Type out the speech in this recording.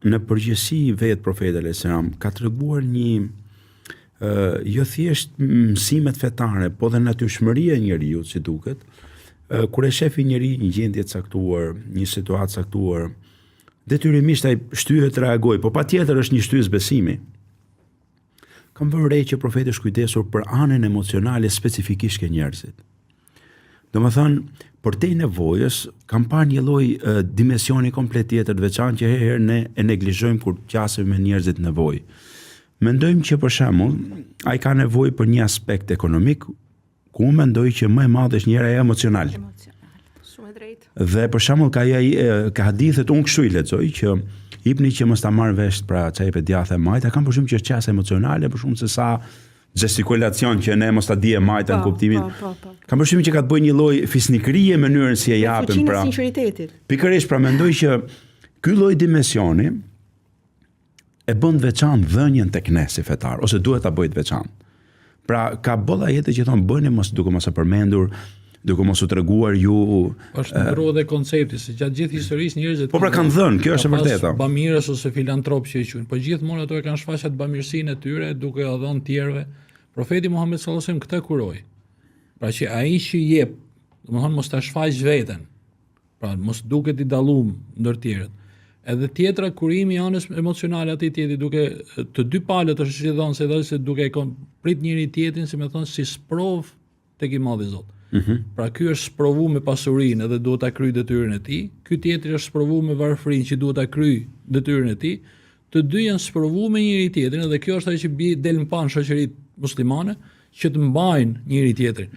në përgjithësi vetë profeti alayhis salam ka treguar një jo thjesht mësimet fetare, po dhe natyrshmëria e njeriu, si duket, kur e shef njëri një gjendje të caktuar, një situatë caktuar, detyrimisht ai shtyhet të reagojë, po patjetër është një shtys besimi. Kam vënë re që profeti është kujdesur për anën emocionale specifikisht ke njerëzit. Domethënë, përtej nevojës, kam parë një lloj dimensioni komplet tjetër të veçantë që herëherë ne e neglizhojmë kur qasemi me njerëzit nevojë. Mendojmë që për shembull, ai ka nevojë për një aspekt ekonomik, ku mendoj që më e madh është njëra emocional. Shumë e drejtë. Dhe për shembull ka hadithet, unë kështu i lexoj që hipni që mos ta marr vesh pra çaj pe djathë majta, kam përshtypjen që është qasë emocionale për shumë se sa gestikulacion që ne mos ta dije majta në kuptimin. Kam përshtypjen që ka të bëjë një lloj fisnikërie në mënyrën si e japim pra. Fuqinë e sinqeritetit. Pikërisht pra mendoj që ky lloj dimensioni e bën veçantë dhënien tek ne si fetar, ose duhet ta bëjë të veçantë. Pra ka bolla jetë që thon bëni mos duke mos e përmendur, duke mos u treguar ju. Është ndrua dhe koncepti se gjatë gjithë historisë njerëzit po pra kanë dhënë, kjo është e vërteta. Bamirës ose filantrop që e quajnë, po gjithmonë ato e kanë shfaqur bamirësinë e tyre duke ia dhënë tjerëve. Profeti Muhammed sallallahu alajhi wasallam këtë kuroi. Pra që ai që jep, domethënë mos ta shfaq veten. Pra mos duket i dalluar ndër tjerët. Edhe tjetra kurimi i anës emocionale atij tjetrit duke të dy palët është si thon se duke prit njëri tjetrin, si më thon si sprov tek i Madhi Zot. Pra ky është sprovu me pasurinë edhe duhet ta kryej detyrën e tij, ky tjetri është sprovu me varfërinë që duhet ta kryej detyrën e tij. Të dy janë sprovu me njëri tjetrin dhe kjo është ajo që del në pan shoqëritë muslimane që të mbajnë njëri tjetrin.